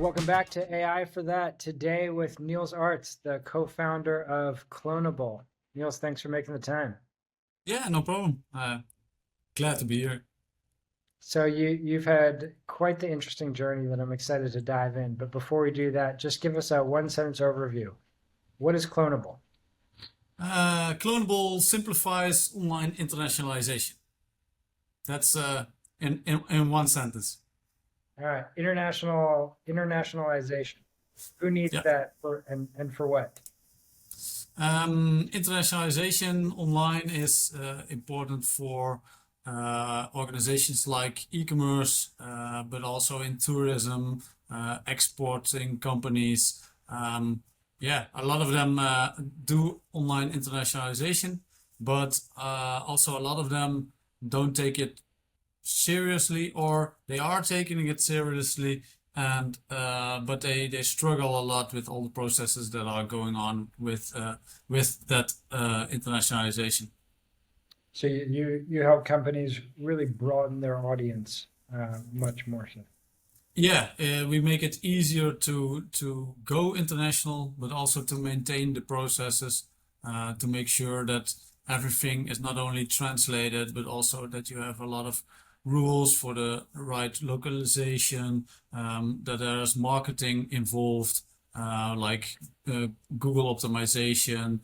Welcome back to AI for That. Today with Niels Arts, the co-founder of Clonable. Niels, thanks for making the time. Yeah, no problem. Glad to be here. So you've had quite the interesting journey that I'm excited to dive in. But before we do that, just give us a one-sentence overview. What is Clonable? Clonable simplifies online internationalization. That's in one sentence. All right, internationalization. Who needs Yeah. that for and for what? Internationalization online is important for organizations like e-commerce, but also in tourism, exporting companies. Yeah, a lot of them do online internationalization, but also a lot of them don't take it seriously, or they are taking it seriously, and but they struggle a lot with all the processes that are going on with that internationalization. So you help companies really broaden their audience much more so. Yeah, we make it easier to go international, but also to maintain the processes, to make sure that everything is not only translated, but also that you have a lot of rules for the right localization, that there's marketing involved, like Google optimization,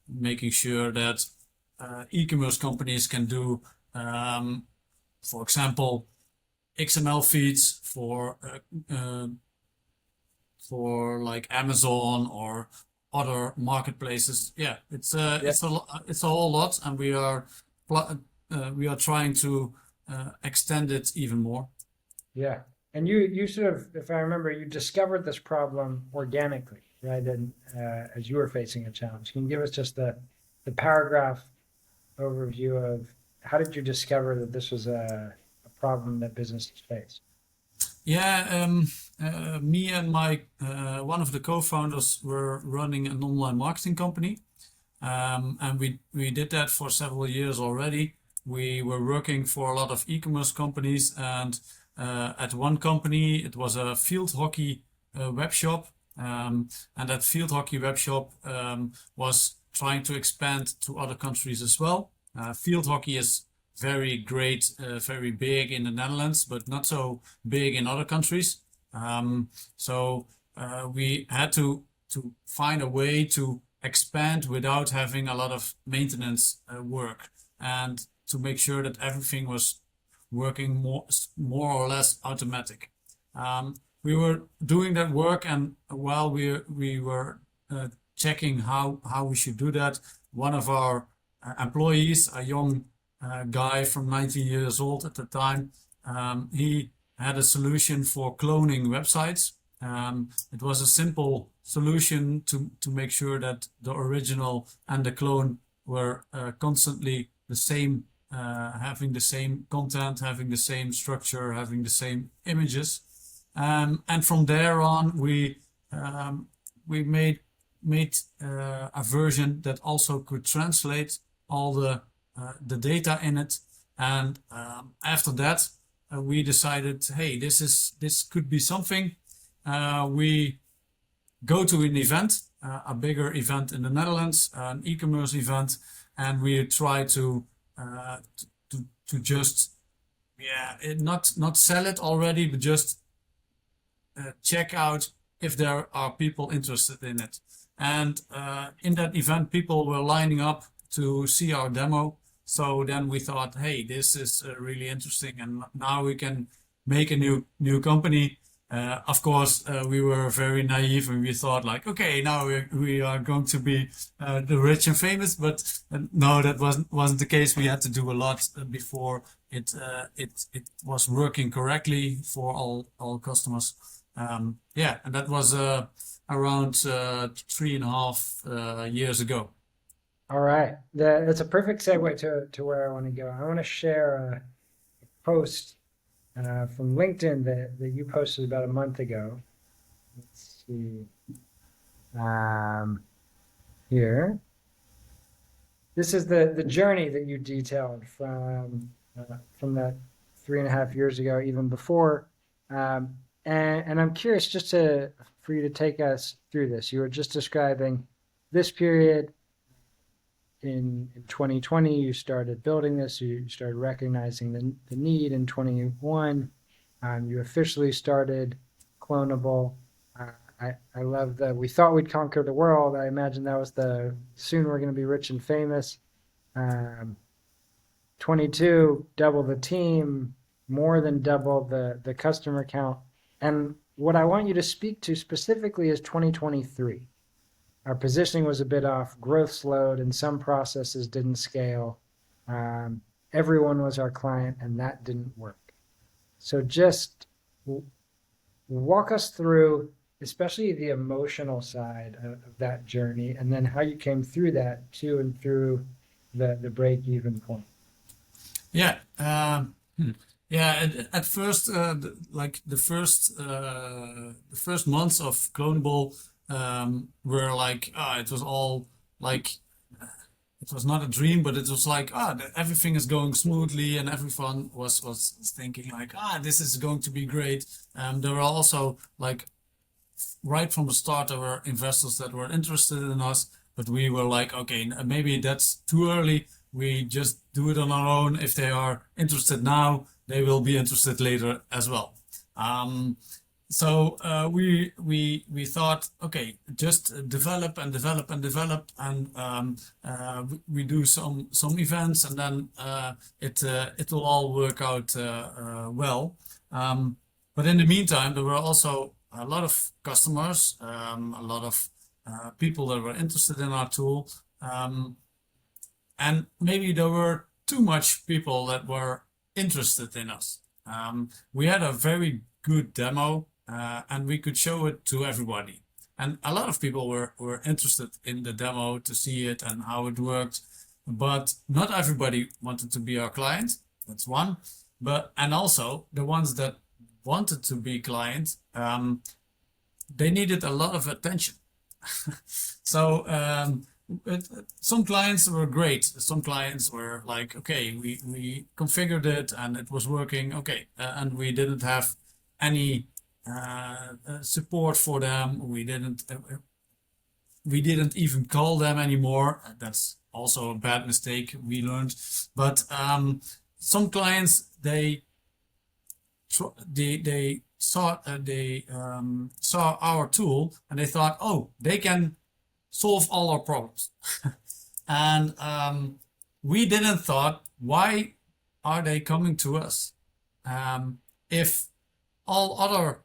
making sure that e-commerce companies can do, for example, XML feeds for like Amazon or other marketplaces. Yeah, Yeah, it's a whole lot, and we are trying to extend it even more. yeah. And you sort of, if I remember, you discovered this problem organically, right? And as you were facing a challenge, can you give us just the paragraph overview of how did you discover that this was a problem that businesses face? Yeah, me and my one of the co-founders were running an online marketing company, and we did that for several years already. We were working for a lot of e-commerce companies, and at one company it was a field hockey web shop, and that field hockey web shop was trying to expand to other countries as well. Field hockey is very great, very big in the Netherlands, but not so big in other countries. So we had to find a way to expand without having a lot of maintenance work, and to make sure that everything was working more or less automatic. We were doing that work, and while we were checking how we should do that, one of our employees, a young guy from 19 years old at the time, he had a solution for cloning websites. It was a simple solution to make sure that the original and the clone were constantly the same, having the same content, having the same structure, having the same images. And from there on, we made a version that also could translate all the data in it. And after that, we decided, hey, this could be something. We go to an event, a bigger event in the Netherlands, an e-commerce event, and we try to just not sell it already, but just check out if there are people interested in it. And in that event, people were lining up to see our demo. So then we thought, hey, this is really interesting, and now we can make a new company. Of course, we were very naive, and we thought like, okay, now we are going to be the rich and famous. But no, that wasn't the case. We had to do a lot before it was working correctly for all customers. Yeah, and that was around 3.5 years ago. All right. That's a perfect segue to where I want to go. I want to share a post from LinkedIn that you posted about a month ago. Let's see. Here. This is the journey that you detailed from that 3.5 years ago, even before. And I'm curious just for you to take us through this. You were just describing this period in 2020. You started building this. You started recognizing the need in 21. You officially started Clonable. I love that we thought we'd conquer the world. I imagine that was the soon we're going to be rich and famous. 22, double the team, more than double the customer count. And what I want you to speak to specifically is 2023. Our positioning was a bit off, growth slowed, and some processes didn't scale. Everyone was our client, and that didn't work. So just walk us through, especially the emotional side of that journey, and then how you came through that to and through the break-even point. Yeah. Yeah. At first, the first months of Clonable were like, it was all like, it was not a dream, but it was like, everything is going smoothly, and everyone was thinking like, this is going to be great. There were also like, right from the start, there were investors that were interested in us, but we were like, okay, maybe that's too early. We just do it on our own. If they are interested now, they will be interested later as well. So we thought, okay, just develop and develop and develop, and we do some events, and then it will all work out well. But in the meantime, there were also a lot of customers, a lot of people that were interested in our tool, and maybe there were too much people that were interested in us. We had a very good demo, and we could show it to everybody. And a lot of people were interested in the demo to see it and how it worked, but not everybody wanted to be our client. That's one. And also the ones that wanted to be client, they needed a lot of attention. So some clients were great. Some clients were like, okay, we configured it and it was working. Okay, and we didn't have any support for them. We didn't even call them anymore. That's also a bad mistake we learned. But some clients, they saw our tool and they thought, oh, they can solve all our problems. And we didn't thought, why are they coming to us? If all other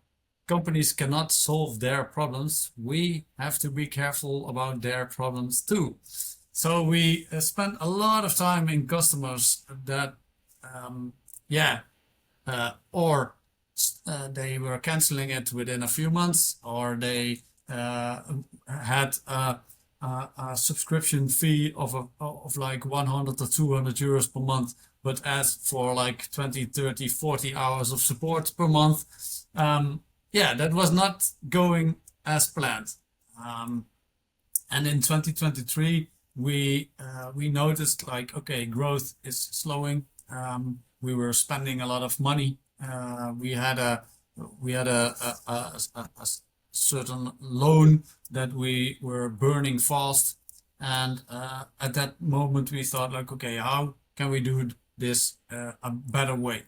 companies cannot solve their problems, we have to be careful about their problems too. So we spent a lot of time in customers that, or they were canceling it within a few months, or they had a subscription fee of like 100 or 200 euros per month, but asked for like 20, 30, 40 hours of support per month. That was not going as planned. And in 2023, we noticed like, okay, growth is slowing. We were spending a lot of money. We had a certain loan that we were burning fast, and at that moment we thought like, okay, how can we do this a better way?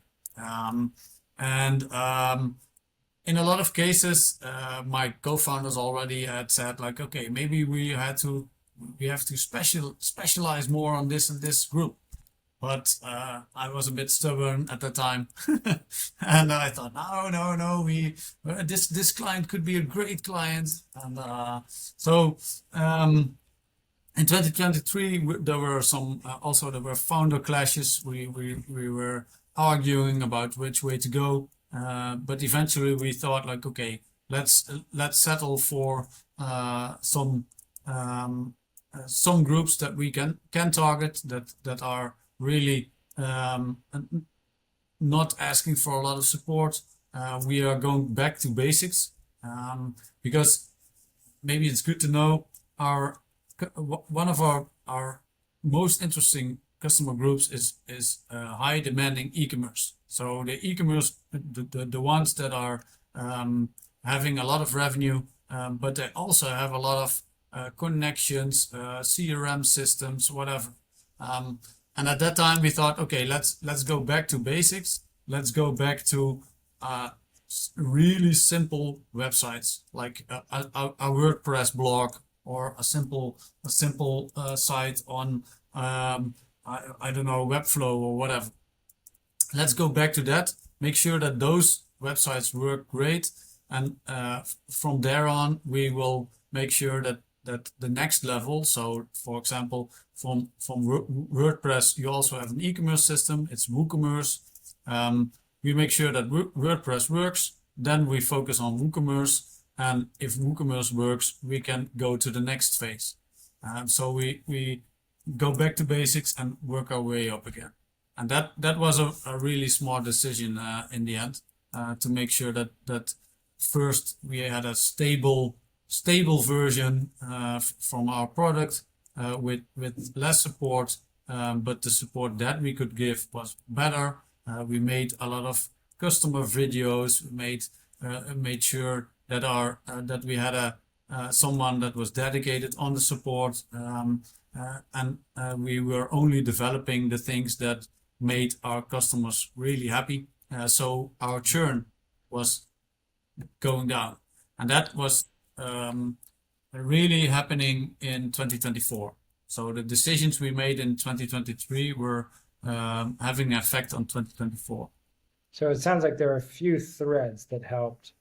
In a lot of cases, my co-founders already had said like, okay, maybe we have to specialize more on this and this group. But I was a bit stubborn at the time, and I thought, no, this client could be a great client. And so in 2023, there were some there were founder clashes. We were arguing about which way to go, but eventually we thought like, okay, let's settle for some groups that we can target that are really not asking for a lot of support. We are going back to basics, because maybe it's good to know one of our most interesting customer groups is high demanding e-commerce. So the e-commerce, the ones that are having a lot of revenue, but they also have a lot of connections, CRM systems, whatever. And at that time we thought, okay, let's go back to basics. Let's go back to really simple websites like a WordPress blog or a simple site on I don't know, Webflow or whatever. Let's go back to that. Make sure that those websites work great, and from there on, we will make sure that the next level. So, for example, from WordPress, you also have an e-commerce system. It's WooCommerce. We make sure that WordPress works. Then we focus on WooCommerce, and if WooCommerce works, we can go to the next phase. So we go back to basics and work our way up again. And that was a really smart decision in the end, to make sure that first we had a stable version from our product with less support, but the support that we could give was better. We made a lot of customer videos. We made sure that that we had someone that was dedicated on the support, and we were only developing the things that made our customers really happy. So our churn was going down, and that was really happening in 2024. So the decisions we made in 2023 were having an effect on 2024. So it sounds like there are a few threads that helped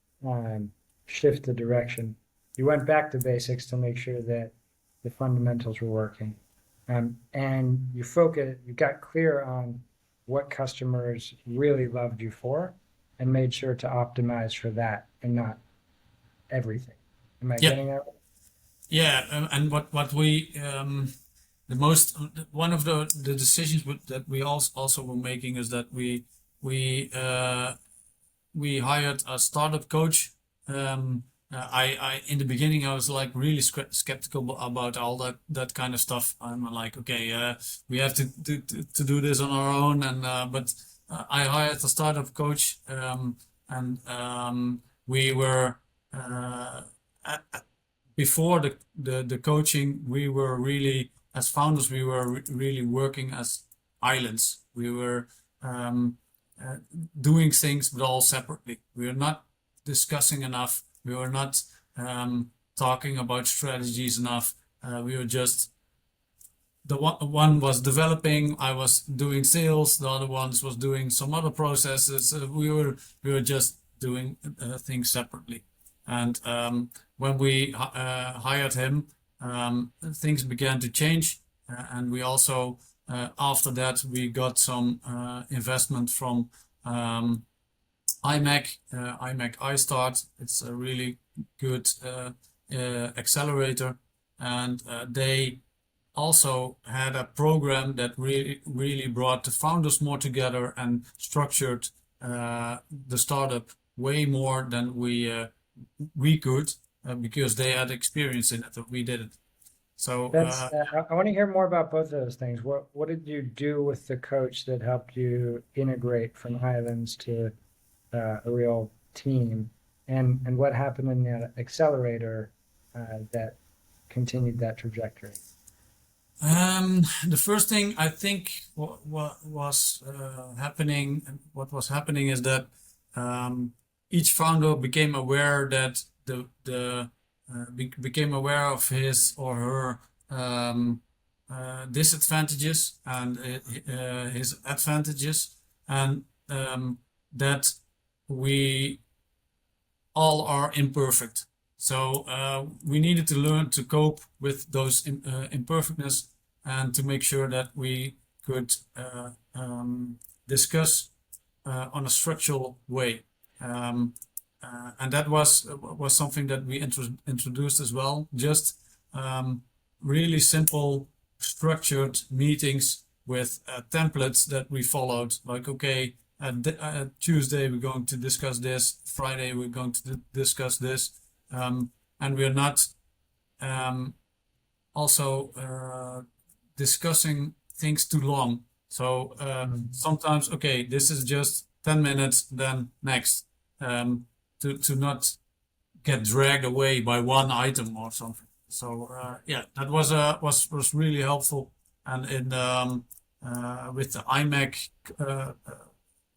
shift the direction. You went back to basics to make sure that the fundamentals were working, and you got clear on what customers really loved you for, and made sure to optimize for that and not everything. Am I getting that right? Yeah, and what we one of the decisions that we also were making is that we hired a startup coach. I in the beginning I was like really skeptical about all that kind of stuff. I'm like, okay, we have to do this on our own, and but I hired a startup coach, and we were before the coaching, we were really, as founders, we were really working as islands. We were doing things, but all separately. We were not discussing enough. We were not talking about strategies enough. We were just, the one was developing, I was doing sales, the other ones was doing some other processes. We were just doing things separately. And when we hired him, things began to change, and we also after that we got some investment from IMAC iStart. It's a really good accelerator, and they also had a program that really brought the founders more together and structured the startup way more than we could, because they had experience in it, but we didn't. So That's I want to hear more about both of those things. What did you do with the coach that helped you integrate from Highlands to a real team, and what happened in the accelerator that continued that trajectory? The first thing I think what was happening is that each founder became aware that became aware of his or her disadvantages and his advantages, and that we all are imperfect. So we needed to learn to cope with those imperfectness, and to make sure that we could discuss on a structural way. And that was something that we introduced as well. Just really simple, structured meetings with templates that we followed. Like, okay, Tuesday we're going to discuss this. Friday we're going to discuss this. And we're not also discussing things too long. So sometimes, okay, this is just 10 minutes, then next. to not get dragged away by one item or something. So yeah, that was really helpful. And in with the iMac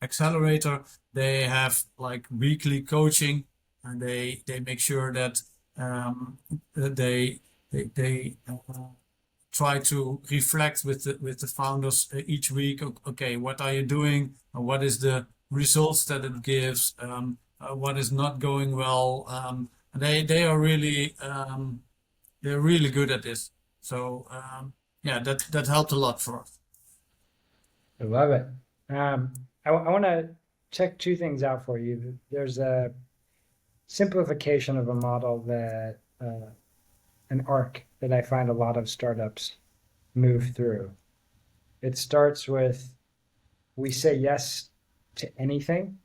accelerator, they have like weekly coaching, and they make sure that they try to reflect with the founders each week. Okay, what are you doing? What is the results that it gives? What is not going well? They are really they're really good at this. So yeah, that helped a lot for us. I love it. I want to check two things out for you. There's a simplification of a model that an arc that I find a lot of startups move through. It starts with we say yes to anything.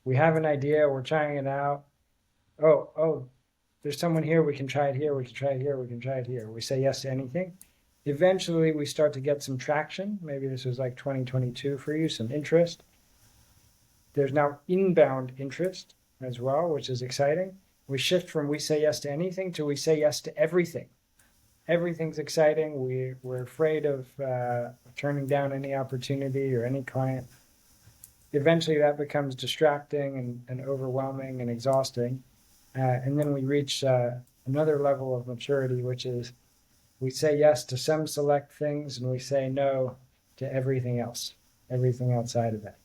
We have an idea, we're trying it out. Oh, there's someone here, we can try it here, we can try it here, we can try it here. We say yes to anything. Eventually, we start to get some traction. Maybe this was like 2022 for you, some interest. There's now inbound interest as well, which is exciting. We shift from we say yes to anything to we say yes to everything. Everything's exciting. We're afraid of turning down any opportunity or any client. Eventually, that becomes distracting and overwhelming and exhausting. And then we reach another level of maturity, which is we say yes to some select things and we say no to everything else, everything outside of that.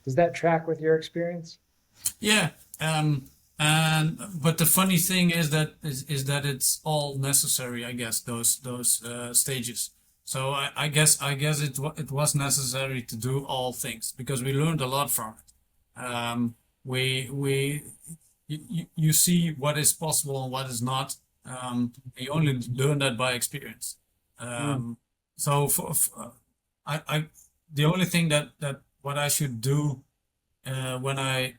Does that track with your experience? Yeah, and but the funny thing is that it's all necessary, I guess, those stages. So I guess it was necessary to do all things because we learned a lot from it. We you see what is possible and what is not. You only learn that by experience. So I the only thing that what I should do when I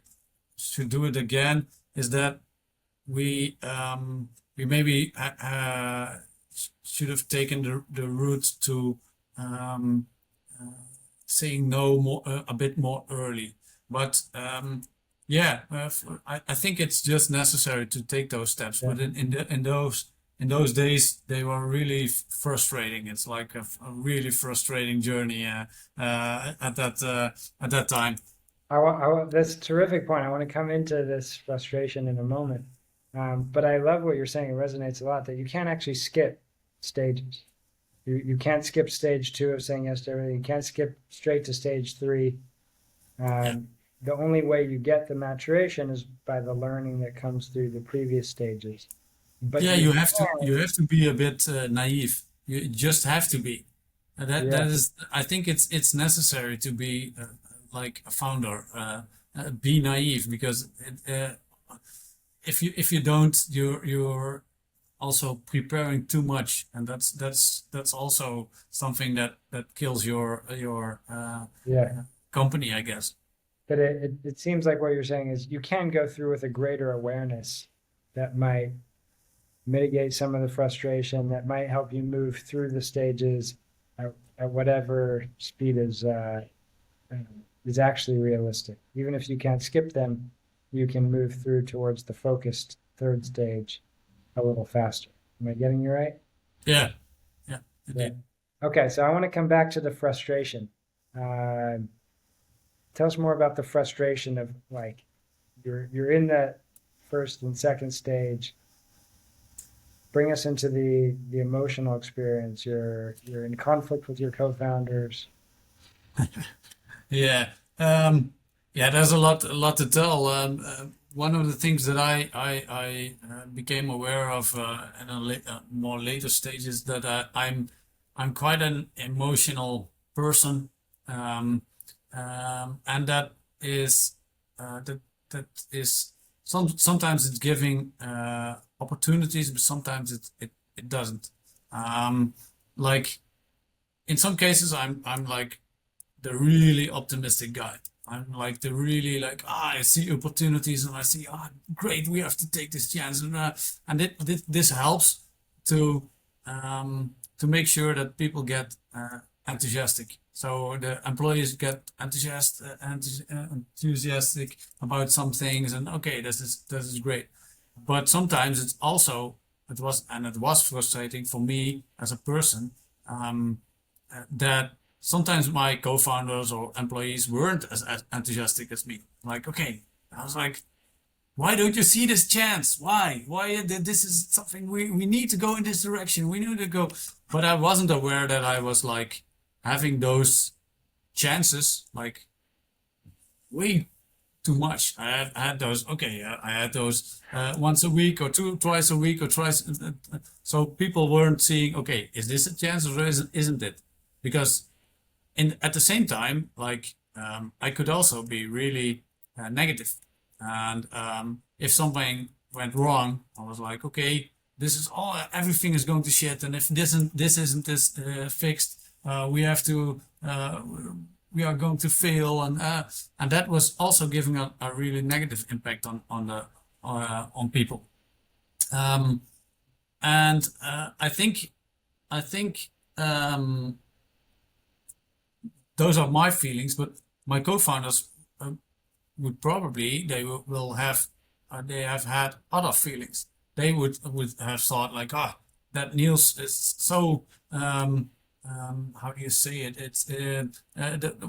should do it again is that we maybe should have taken the route to saying no more a bit more early. But yeah, I think it's just necessary to take those steps. Yeah. But in those days, they were really frustrating. It's like a really frustrating journey at that time. That's a terrific point. I want to come into this frustration in a moment. But I love what you're saying. It resonates a lot that you can't actually skip stages. You can't skip stage 2 of saying yes to everything. You can't skip straight to stage 3. The only way you get the maturation is by the learning that comes through the previous stages. But Yeah, you have to be a bit naive. You just have to be. That is, I think it's necessary to be like a founder. Be naive because if you don't, you're also preparing too much, and that's also something that kills your company, I guess. But it seems like what you're saying is you can go through with a greater awareness that might mitigate some of the frustration, that might help you move through the stages at whatever speed is actually realistic. Even if you can't skip them, you can move through towards the focused third stage a little faster. Am I getting you right? Yeah. Yeah. Okay, so I want to come back to the frustration. Tell us more about the frustration of like you're in that first and second stage. Bring us into the emotional experience. You're in conflict with your co-founders. Yeah. There's a lot to tell. One of the things that I became aware of in a more later stage is that I'm quite an emotional person, and that is sometimes it's giving opportunities, but sometimes it doesn't. Like in some cases, I'm like the really optimistic guy. I'm like the really like I see opportunities and I see great, we have to take this chance, and this helps to make sure that people get enthusiastic. So the employees get enthusiastic about some things, and okay, this is great. But sometimes it was frustrating for me as a person, that sometimes my co-founders or employees weren't as enthusiastic as me. Like, okay, I was like, why don't you see this chance? Why? This is something we need to go in this direction. We need to go. But I wasn't aware that I was like having those chances like way too much. I had those. Okay, I had those once a week or twice a week or twice. So people weren't seeing. Okay, is this a chance or isn't it? Because at the same time, like I could also be really negative. And if something went wrong, I was like, okay, everything is going to shit. And if this isn't fixed, we are going to fail. And that was also giving a really negative impact on people. And I think those are my feelings, but my co-founders would probably they have had other feelings. They would have thought like, that Niels is so how do you say it? It's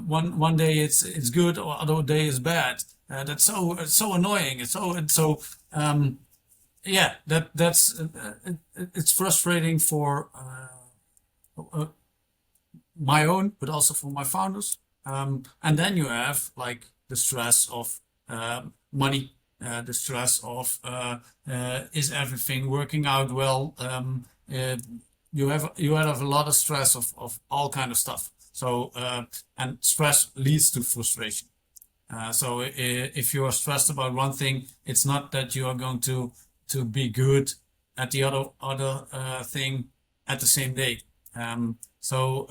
one day it's good, or other day is bad. That's so annoying. Yeah, it's frustrating for my own, but also for my founders. And then you have like the stress of money, the stress of is everything working out well? You have a lot of stress of all kind of stuff. So and stress leads to frustration. So if you are stressed about one thing, it's not that you are going to be good at the other thing at the same day. So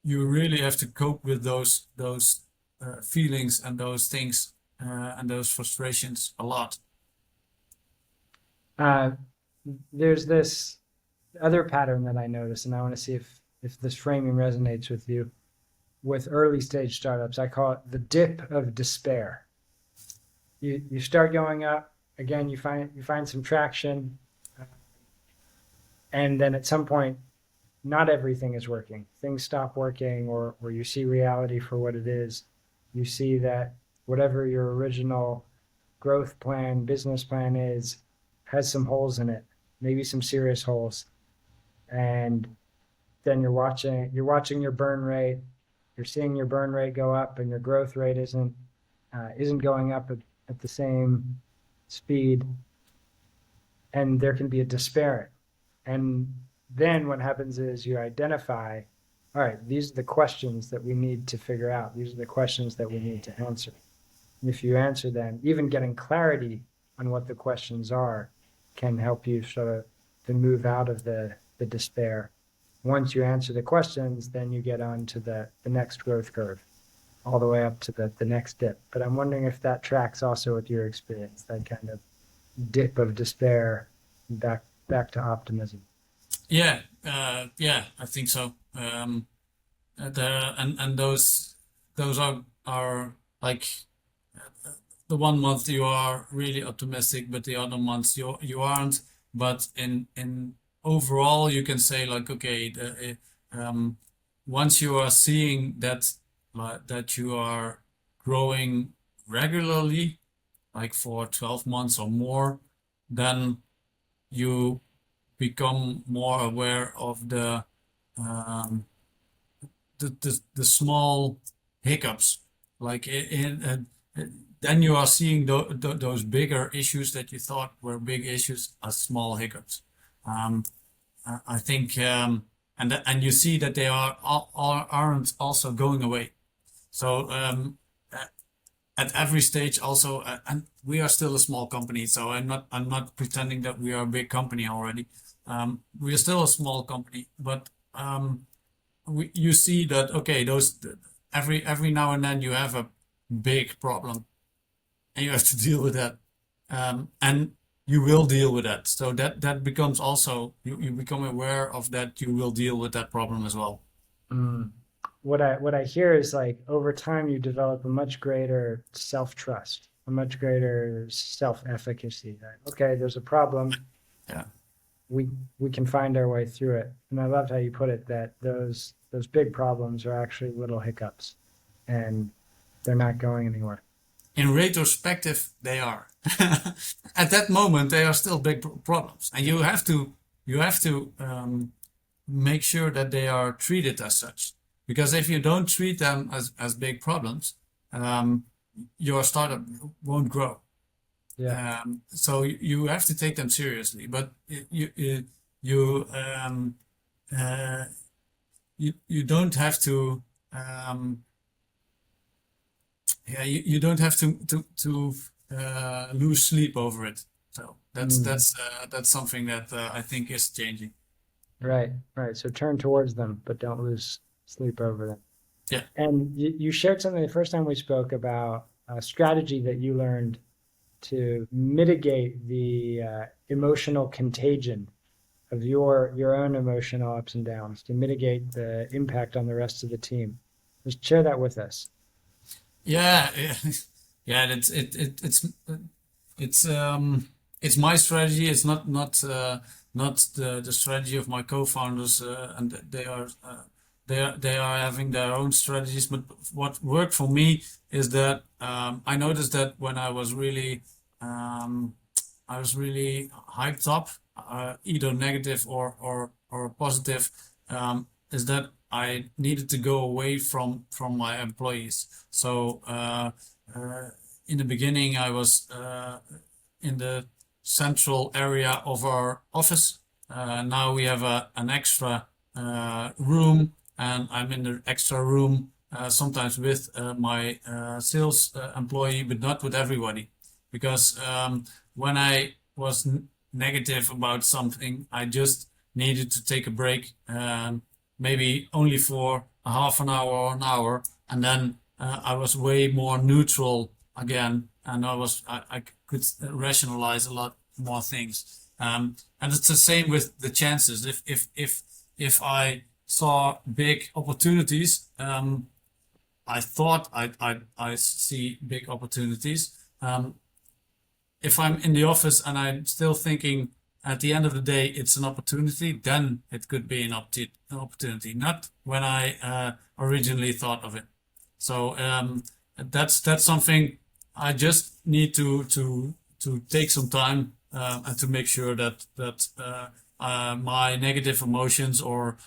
you really have to cope with those feelings and those things and those frustrations a lot. There's this other pattern that I notice, and I want to see if this framing resonates with you. With early stage startups, I call it the dip of despair. You start going up, again, you find some traction, and then at some point, not everything is working. Things stop working, or you see reality for what it is. You see that whatever your original growth plan, business plan is, has some holes in it, maybe some serious holes. And then you're watching your burn rate. You're seeing your burn rate go up, and your growth rate isn't going up at the same speed. And there can be a despair. And then what happens is you identify, all right, these are the questions that we need to figure out. These are the questions that we need to answer. And if you answer them, even getting clarity on what the questions are can help you sort of to move out of the despair. Once you answer the questions, then you get on to the next growth curve, all the way up to the next dip. But I'm wondering if that tracks also with your experience, that kind of dip of despair back to optimism. Yeah, I think so. And those are like the 1 month you are really optimistic, but the other months you aren't. But in overall, you can say like, okay, once you are seeing that you are growing regularly, like for 12 months or more, then you become more aware of the small hiccups. Like then you are seeing those bigger issues that you thought were big issues as small hiccups. I think, and you see that they aren't also going away. So at every stage also, and we are still a small company, so I'm not pretending that we are a big company already. We are still a small company, but you see that, okay, those every now and then you have a big problem and you have to deal with that. And you will deal with that. So that becomes also you become aware of that. You will deal with that problem as well. Mm. What I hear is like over time you develop a much greater self-trust, a much greater self-efficacy that okay, there's a problem, Yeah. we we can find our way through it. And I loved how you put it that those big problems are actually little hiccups and they're not going anywhere. In retrospective, they are. At that moment, they are still big problems, and you have to make sure that they are treated as such. Because if you don't treat them as big problems, um, your startup won't grow. Yeah. So you have to take them seriously, but you uh, you don't have to you don't have to lose sleep over it. So Mm. that's something that I think is changing. Right, right. So turn towards them, but don't lose sleep over them. Yeah. And you shared something the first time we spoke about a strategy that you learned to mitigate the emotional contagion of your own emotional ups and downs, to mitigate the impact on the rest of the team. Just share that with us. Yeah, yeah. It's it's my strategy. It's not the strategy of my co-founders, and they are having their own strategies. But what worked for me is that I noticed that when um, I was really hyped up, either negative or positive, is that I needed to go away from my employees. So uh, in the beginning, I was in the central area of our office. Now we have an extra room, and I'm in the extra room sometimes with my sales employee, but not with everybody. Because when I was negative about something, I just needed to take a break, maybe only for a half an hour or an hour, and then I was way more neutral again, and I could rationalize a lot more things. And it's the same with the chances. If I saw big opportunities, I thought I see big opportunities. If I'm in the office and I'm still thinking at the end of the day it's an opportunity, then it could be an opportunity, not when I originally thought of it. So that's something I just need to take some time and to make sure that my negative emotions or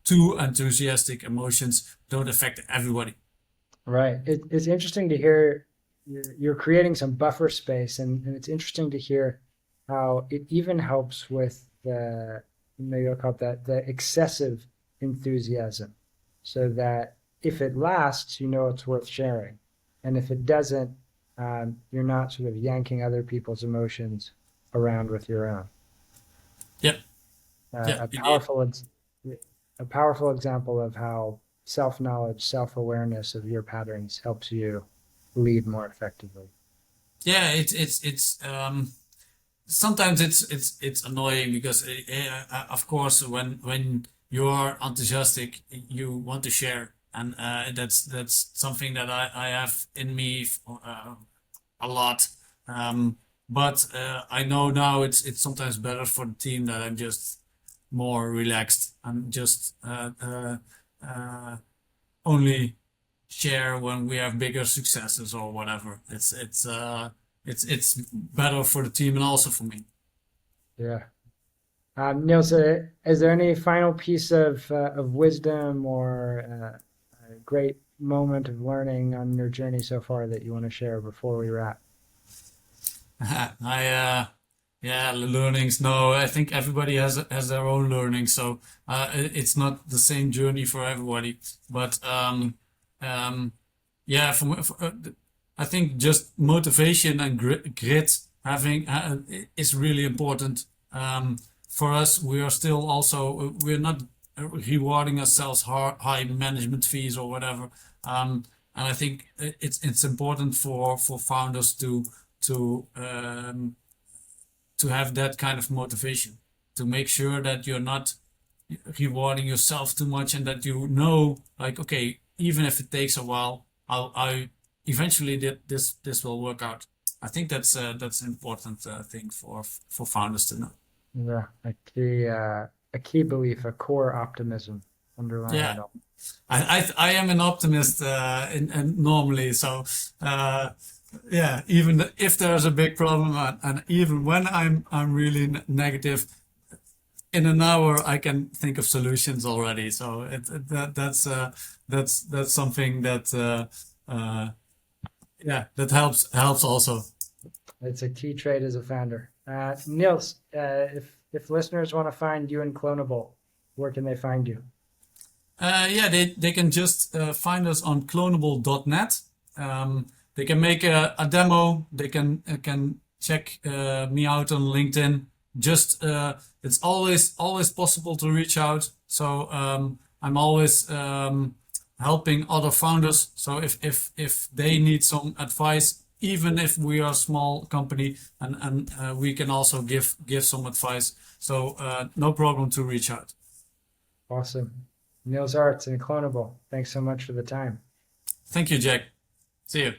too enthusiastic emotions don't affect everybody. Right. It's interesting to hear you're creating some buffer space, and it's interesting to hear how it even helps with the, maybe I'll call it that, the excessive enthusiasm, so that if it lasts, you know it's worth sharing. And if it doesn't, you're not sort of yanking other people's emotions around with your own. Yep. Uh, Yeah, a indeed. powerful, a powerful example of how self-knowledge, self-awareness of your patterns helps you lead more effectively. Yeah, it's sometimes it's annoying because of course when you are enthusiastic you want to share, and that's something that I have in me a lot. um, but I know now it's sometimes better for the team that I'm just more relaxed and just uh, only share when we have bigger successes or whatever. It's better for the team and also for me. Yeah. Niels, is there any final piece of wisdom or a great moment of learning on your journey so far that you want to share before we wrap? I yeah, learnings. No, I think everybody has their own learning, so it's not the same journey for everybody. But um, yeah, I think just motivation and grit having is really important. For us, we are still also we're not rewarding ourselves high management fees or whatever. And I think it's important for founders to to have that kind of motivation, to make sure that you're not rewarding yourself too much, and that you know, like, okay, even if it takes a while, I eventually this will work out. I think that's an important thing for founders to know. Yeah, a key belief, a core optimism underlying Yeah, it all. I am an optimist and normally, so yeah, even if there's a big problem, and even when I'm really negative, in an hour I can think of solutions already. So that's something that yeah, that helps also. It's a key trait as a founder. Niels, if listeners want to find you in Clonable, where can they find you? Yeah, they can just find us on clonable.net. They can make a demo. They can check me out on LinkedIn. Just it's always possible to reach out. So I'm always helping other founders. So if they need some advice, even if we are a small company, and we can also give some advice. So no problem to reach out. Awesome. Niels Arts and Clonable. Thanks so much for the time. Thank you, Jack. See you.